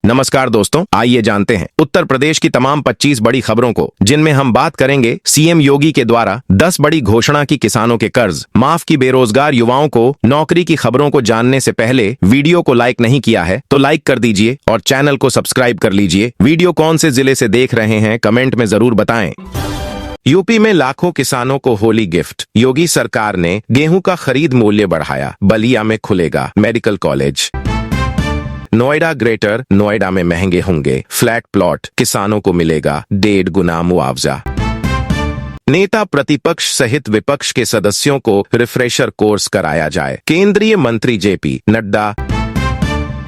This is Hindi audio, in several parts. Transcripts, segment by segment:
नमस्कार दोस्तों, आइए जानते हैं उत्तर प्रदेश की तमाम 25 बड़ी खबरों को, जिनमें हम बात करेंगे सीएम योगी के द्वारा 10 बड़ी घोषणा की किसानों के कर्ज माफ की, बेरोजगार युवाओं को नौकरी की खबरों को जानने से पहले वीडियो को लाइक नहीं किया है तो लाइक कर दीजिए और चैनल को सब्सक्राइब कर लीजिए। वीडियो कौन से जिले से देख रहे हैं कमेंट में जरूर बताएं। यूपी में लाखों किसानों को होली गिफ्ट, योगी सरकार ने गेहूं का खरीद मूल्य बढ़ाया, बलिया में खुलेगा medical college. Noida greater Noida में महंगे होंगे फ्लैट प्लॉट, किसानों को मिलेगा 1.5 गुना मुआवजा। नेता प्रतिपक्ष सहित विपक्ष के सदस्यों को रिफ्रेशर कोर्स कराया जाए, केंद्रीय मंत्री जेपी नड्डा।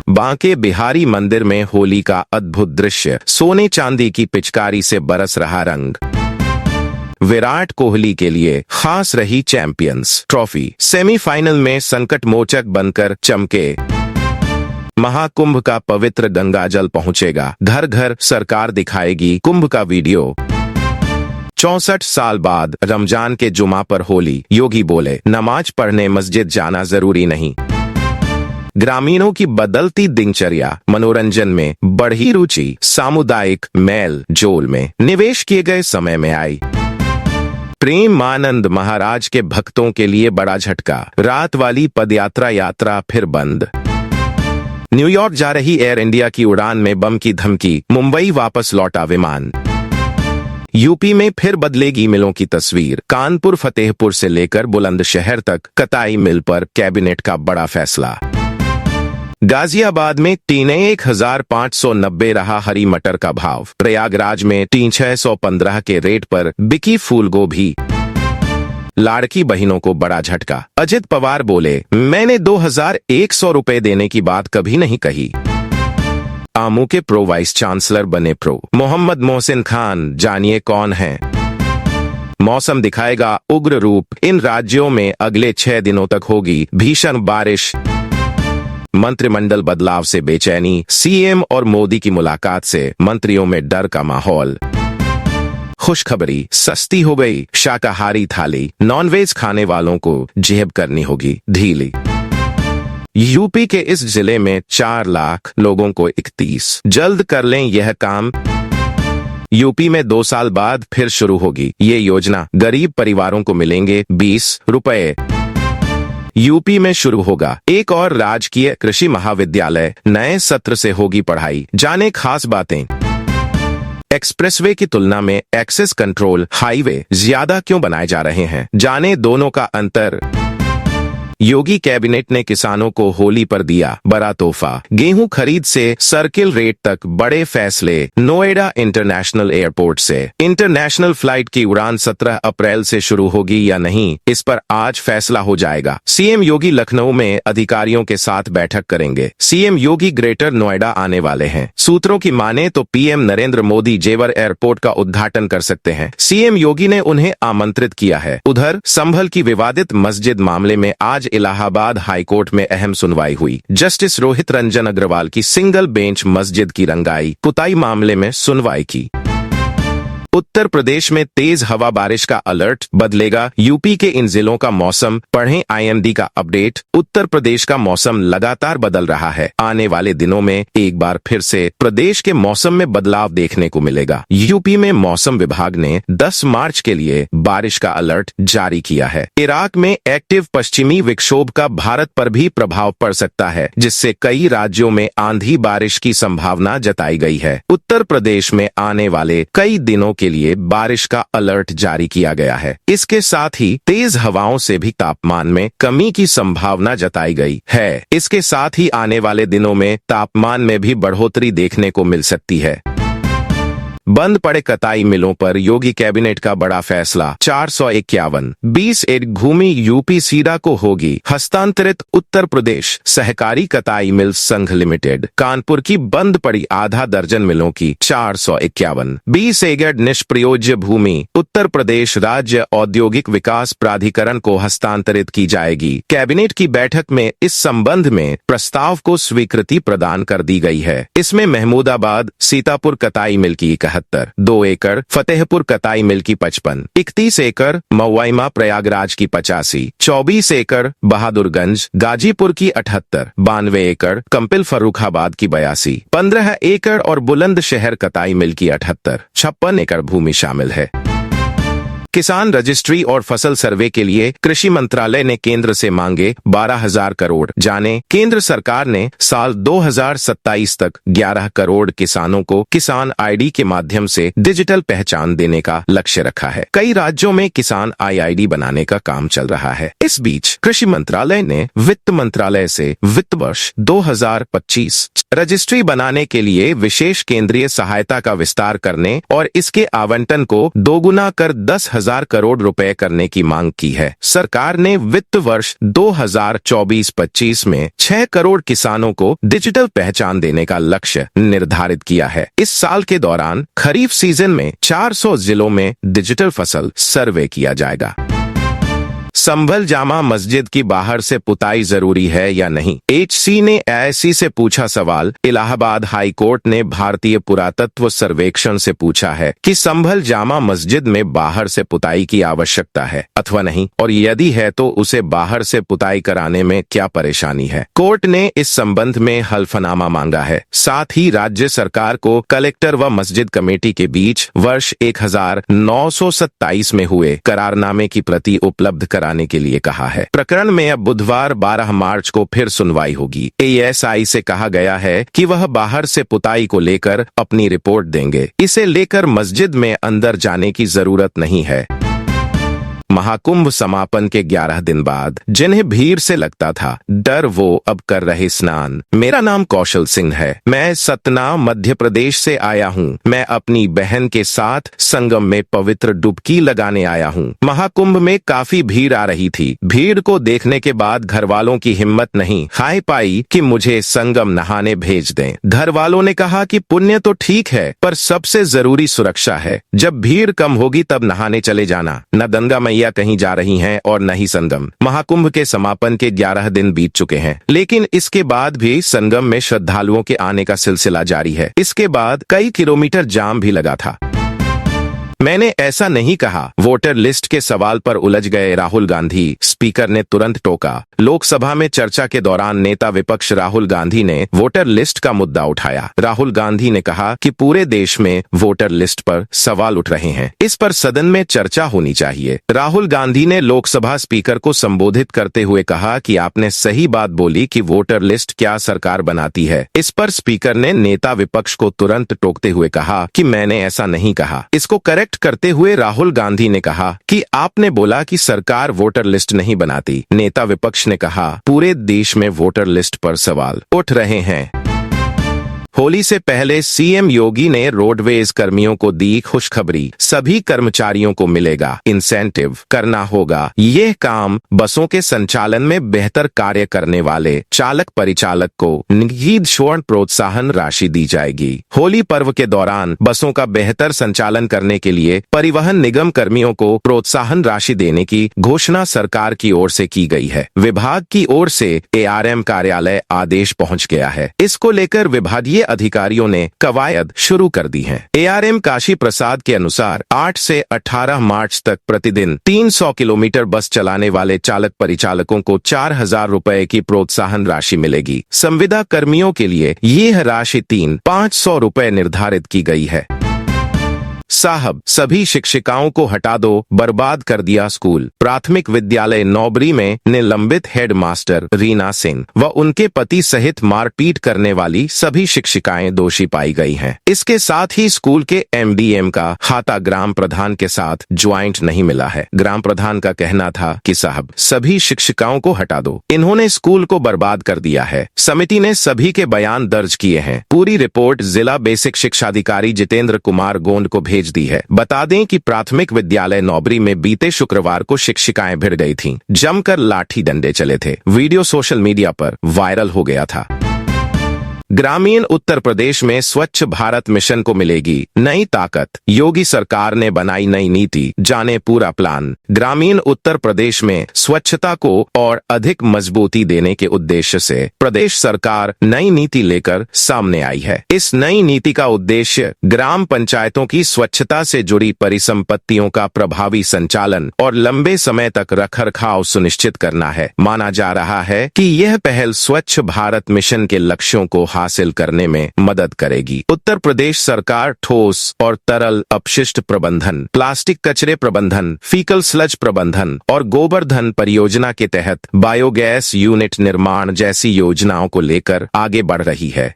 बांके बिहारी मंदिर में होली का अद्भुत दृश्य, सोने चांदी की पिचकारी से बरस रहा रंग। विराट कोहली के लिए खास रही चैंपियंस ट्रॉफी, सेमीफाइनल में संकट मोचक बनकर चमके। महाकुंभ का पवित्र गंगाजल पहुंचेगा, घर घर सरकार दिखाएगी कुंभ का वीडियो। 64 साल बाद रमजान के जुमा पर होली, योगी बोले नमाज पढ़ने मस्जिद जाना जरूरी नहीं। ग्रामीणों की बदलती दिनचर्या, मनोरंजन में बढ़ी रुचि, सामुदायिक मेल जोल में निवेश किए गए समय में आई। प्रेमानंद महाराज के भक्तों के लिए बड़ा झटका, रात वाली पदयात्रा यात्रा फिर बंद। न्यूयॉर्क जा रही एयर इंडिया की उड़ान में बम की धमकी, मुंबई वापस लौटा विमान। यूपी में फिर बदलेगी मिलों की तस्वीर, कानपुर फतेहपुर से लेकर बुलंदशहर तक कताई मिल पर कैबिनेट का बड़ा फैसला। गाजियाबाद में टीने 1590 रहा हरी मटर का भाव, प्रयागराज में 615 के रेट पर बिकी फूल गोभी। लाड़की बहनों को बड़ा झटका, अजित पवार बोले मैंने 2100 रुपए देने की बात कभी नहीं कही। आमू के प्रो वाइस चांसलर बने प्रो मोहम्मद मोहसिन खान, जानिए कौन हैं। मौसम दिखाएगा उग्र रूप, इन राज्यों में अगले 6 दिनों तक होगी भीषण बारिश। मंत्रिमंडल बदलाव से बेचैनी, सीएम और मोदी की मुलाकात से मंत्रियों में डर का माहौल। खुशखबरी, सस्ती हो गई शाकाहारी थाली, नॉनवेज खाने वालों को जेब करनी होगी ढीली। यूपी के इस जिले में 4 लाख लोगों को 31, जल्द कर लें यह काम। यूपी में 2 साल बाद फिर शुरू होगी ये योजना, गरीब परिवारों को मिलेंगे 20 रुपए। यूपी में शुरू होगा एक और राजकीय कृषि महाविद्यालय, नए सत्र से होगी पढ़ाई, जाने खास बातें। एक्सप्रेसवे की तुलना में एक्सेस कंट्रोल हाईवे ज्यादा क्यों बनाए जा रहे हैं, जाने दोनों का अंतर। योगी कैबिनेट ने किसानों को होली पर दिया बड़ा तोहफा, गेहूं खरीद से सर्किल रेट तक बड़े फैसले। नोएडा इंटरनेशनल एयरपोर्ट से इंटरनेशनल फ्लाइट की उड़ान 17 अप्रैल से शुरू होगी या नहीं, इस पर आज फैसला हो जाएगा। सीएम योगी लखनऊ में अधिकारियों के साथ बैठक करेंगे। सीएम योगी ग्रेटर नोएडा आने वाले हैं। सूत्रों की माने तो पीएम नरेंद्र मोदी जेवर एयरपोर्ट का उद्घाटन कर सकते हैं। सीएम योगी ने उन्हें आमंत्रित किया है। उधर संभल की विवादित मस्जिद मामले में आज इलाहाबाद हाईकोर्ट में अहम सुनवाई हुई। जस्टिस रोहित रंजन अग्रवाल की सिंगल बेंच मस्जिद की रंगाई पुताई मामले में सुनवाई की। उत्तर प्रदेश में तेज हवा बारिश का अलर्ट, बदलेगा यूपी के इन जिलों का मौसम, पढ़ें आईएमडी का अपडेट। उत्तर प्रदेश का मौसम लगातार बदल रहा है, आने वाले दिनों में एक बार फिर से प्रदेश के मौसम में बदलाव देखने को मिलेगा। यूपी में मौसम विभाग ने 10 मार्च के लिए बारिश का अलर्ट जारी किया है। इराक में एक्टिव पश्चिमी विक्षोभ का भारत पर भी प्रभाव पड़ सकता है, जिससे कई राज्यों में आंधी बारिश की संभावना जताई गई है। उत्तर प्रदेश में आने वाले कई दिनों के लिए बारिश का अलर्ट जारी किया गया है। इसके साथ ही तेज हवाओं से भी तापमान में कमी की संभावना जताई गई है। इसके साथ ही आने वाले दिनों में तापमान में भी बढ़ोतरी देखने को मिल सकती है। बंद पड़े कताई मिलों पर योगी कैबिनेट का बड़ा फैसला, 451 20 एकड़ भूमि यूपी सीडा को होगी हस्तांतरित। उत्तर प्रदेश सहकारी कताई मिल संघ लिमिटेड कानपुर की बंद पड़ी आधा दर्जन मिलों की 451 20 एकड़ निष्प्रयोज्य भूमि उत्तर प्रदेश राज्य औद्योगिक विकास प्राधिकरण को हस्तांतरित की जाएगी। कैबिनेट की बैठक में इस संबंध में प्रस्ताव को स्वीकृति प्रदान कर दी गई है। इसमें महमूदाबाद सीतापुर कताई मिल की 73, 2 एकड़ फतेहपुर कताई मिल की 55, 31 एकड़ मऊआइमा प्रयागराज की 85, 24 एकड़ बहादुरगंज गाजीपुर की 78, 92 एकड़ कंपिल फर्रुखाबाद की 82, 15 एकड़ और बुलंदशहर कताई मिल की 78, 56 एकड़ भूमि शामिल है। किसान रजिस्ट्री और फसल सर्वे के लिए कृषि मंत्रालय ने केंद्र से मांगे 12,000 करोड़। जाने केंद्र सरकार ने साल 2027 तक 11 करोड़ किसानों को किसान आईडी के माध्यम से डिजिटल पहचान देने का लक्ष्य रखा है। कई राज्यों में किसान आईडी बनाने का काम चल रहा है। इस बीच कृषि मंत्रालय ने वित्त मंत्रालय से वित्त वर्ष 2025 रजिस्ट्री बनाने के लिए विशेष केंद्रीय सहायता का विस्तार करने और इसके आवंटन को दोगुना कर 10,000 करोड़ रुपए करने की मांग की है। सरकार ने वित्त वर्ष 2024-25 में 6 करोड़ किसानों को डिजिटल पहचान देने का लक्ष्य निर्धारित किया है। इस साल के दौरान खरीफ सीजन में 400 जिलों में डिजिटल फसल सर्वे किया जाएगा। संभल जामा मस्जिद की बाहर से पुताई जरूरी है या नहीं? एचसी ने एएससी से पूछा सवाल। इलाहाबाद हाई कोर्ट ने भारतीय पुरातत्व सर्वेक्षण से पूछा है कि संभल जामा मस्जिद में बाहर से पुताई की आवश्यकता है अथवा नहीं, और यदि है तो उसे बाहर से पुताई कराने में क्या परेशानी है। कोर्ट ने इस संबंध में हल्फनामा मांगा है। साथ ही राज्य सरकार को कलेक्टर व मस्जिद कमेटी के बीच वर्ष 1927 में हुए करारनामे की प्रति उपलब्ध कराने के लिए कहा है। प्रकरण में अब बुधवार 12 मार्च को फिर सुनवाई होगी। एएसआई से कहा गया है कि वह बाहर से पुताई को लेकर अपनी रिपोर्ट देंगे। इसे लेकर मस्जिद में अंदर जाने की जरूरत नहीं है। महाकुंभ समापन के 11 दिन बाद जिन्हें भीड़ से लगता था डर, वो अब कर रहे स्नान। मेरा नाम कौशल सिंह है। मैं सतना मध्य प्रदेश से आया हूँ। मैं अपनी बहन के साथ संगम में पवित्र डुबकी लगाने आया हूँ। महाकुंभ में काफी भीड़ आ रही थी। भीड़ को देखने के बाद घर वालों की हिम्मत नहीं हाय पाई कि मुझे संगम नहाने भेज दें। घर वालों ने कहा कि पुण्य तो ठीक है, पर सबसे जरूरी सुरक्षा है। जब भीड़ कम होगी तब नहाने चले जाना। न गंगा मैया कहीं जा रही हैं और न ही संगम। महाकुंभ के समापन के 11 दिन बीत चुके हैं, लेकिन इसके बाद भी संगम में श्रद्धालुओं के आने का सिलसिला जारी है। इसके बाद कई किलोमीटर जाम भी लगा था। मैंने ऐसा नहीं कहा। वोटर लिस्ट के सवाल पर उलझ गए राहुल गांधी। स्पीकर ने तुरंत टोका। लोकसभा में चर्चा के दौरान नेता विपक्ष राहुल गांधी ने वोटर लिस्ट का मुद्दा उठाया। राहुल गांधी ने कहा कि पूरे देश में वोटर लिस्ट पर सवाल उठ रहे हैं, इस पर सदन में चर्चा होनी चाहिए। राहुल गांधी ने लोकसभा स्पीकर को संबोधित करते हुए कहा कि आपने सही बात बोली कि वोटर लिस्ट क्या सरकार बनाती है। इस पर स्पीकर ने नेता विपक्ष को तुरंत टोकते हुए कहा कि मैंने ऐसा नहीं कहा। इसको करेक्ट करते हुए राहुल गांधी ने कहा कि आपने बोला कि सरकार वोटर लिस्ट नहीं बनाती। नेता विपक्ष ने कहा पूरे देश में वोटर लिस्ट पर सवाल उठ रहे हैं। होली से पहले सीएम योगी ने रोडवेज कर्मियों को दी खुशखबरी। सभी कर्मचारियों को मिलेगा इंसेंटिव। करना होगा यह काम बसों के संचालन में बेहतर कार्य करने वाले चालक परिचालक को निगीद स्वर्ण प्रोत्साहन राशि दी जाएगी। होली पर्व के दौरान बसों का बेहतर संचालन करने के लिए परिवहन निगम कर्मियों को प्रोत्साहन राशि देने की घोषणा सरकार की ओर से की गई है। विभाग की ओर से एआरएम कार्यालय आदेश पहुंच गया है। इसको लेकर विभागीय अधिकारियों ने कवायद शुरू कर दी है। एआरएम काशी प्रसाद के अनुसार 8 से 18 मार्च तक प्रतिदिन 300 किलोमीटर बस चलाने वाले चालक परिचालकों को 4,000 रुपए की प्रोत्साहन राशि मिलेगी। संविदा कर्मियों के लिए यह राशि 500 रुपए निर्धारित की गई है। साहब, सभी शिक्षिकाओं को हटा दो, बर्बाद कर दिया स्कूल। प्राथमिक विद्यालय नौबरी में निलंबित हेडमास्टर रीना सिंह व उनके पति सहित मारपीट करने वाली सभी शिक्षिकाएं दोषी पाई गई हैं। इसके साथ ही स्कूल के एमडीएम का खाता ग्राम प्रधान के साथ ज्वाइंट नहीं मिला है। ग्राम प्रधान का कहना था कि साहब, सभी शिक्षिकाओं को हटा दो, इन्होंने स्कूल को बर्बाद कर दिया है। समिति ने सभी के बयान दर्ज किए हैं। पूरी रिपोर्ट जिला बेसिक शिक्षाधिकारी जितेंद्र कुमार गोंड को भेज दी है। बता दें कि प्राथमिक विद्यालय नौबरी में बीते शुक्रवार को शिक्षिकाएं भिड़ गई थीं। जमकर लाठी डंडे चले थे। वीडियो सोशल मीडिया पर वायरल हो गया था। ग्रामीण उत्तर प्रदेश में स्वच्छ भारत मिशन को मिलेगी नई ताकत, योगी सरकार ने बनाई नई नीति, जाने पूरा प्लान। ग्रामीण उत्तर प्रदेश में स्वच्छता को और अधिक मजबूती देने के उद्देश्य से प्रदेश सरकार नई नीति लेकर सामने आई है। इस नई नीति का उद्देश्य ग्राम पंचायतों की स्वच्छता से जुड़ी परिसंपत्तियों का प्रभावी संचालन और लंबे समय तक रखरखाव सुनिश्चित करना है। माना जा रहा है कि यह पहल स्वच्छ भारत मिशन के लक्ष्यों को हासिल करने में मदद करेगी। उत्तर प्रदेश सरकार ठोस और तरल अपशिष्ट प्रबंधन, प्लास्टिक कचरे प्रबंधन, फीकल स्लज प्रबंधन और गोबरधन परियोजना के तहत बायोगैस यूनिट निर्माण जैसी योजनाओं को लेकर आगे बढ़ रही है।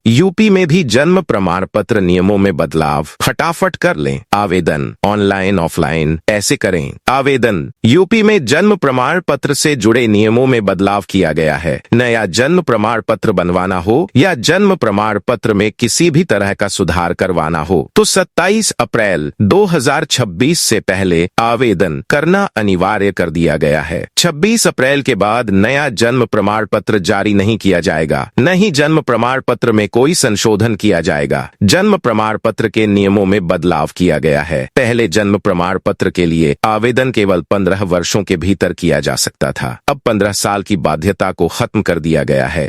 यूपी में भी जन्म प्रमाण पत्र नियमों में बदलाव, फटाफट कर लें आवेदन, ऑनलाइन ऑफलाइन ऐसे करें आवेदन। यूपी में जन्म प्रमाण पत्र से जुड़े नियमों में बदलाव किया गया है। नया जन्म प्रमाण पत्र बनवाना हो या जन्म प्रमाण पत्र में किसी भी तरह का सुधार करवाना हो तो 27 अप्रैल 2026 से पहले आवेदन करना अनिवार्य कर दिया गया है। 26 अप्रैल के बाद नया जन्म प्रमाण पत्र जारी नहीं किया जाएगा, न ही जन्म प्रमाण पत्र में कोई संशोधन किया जाएगा। जन्म प्रमाण पत्र के नियमों में बदलाव किया गया है। पहले जन्म प्रमाण पत्र के लिए आवेदन केवल 15 वर्षों के भीतर किया जा सकता था। अब 15 साल की बाध्यता को खत्म कर दिया गया है।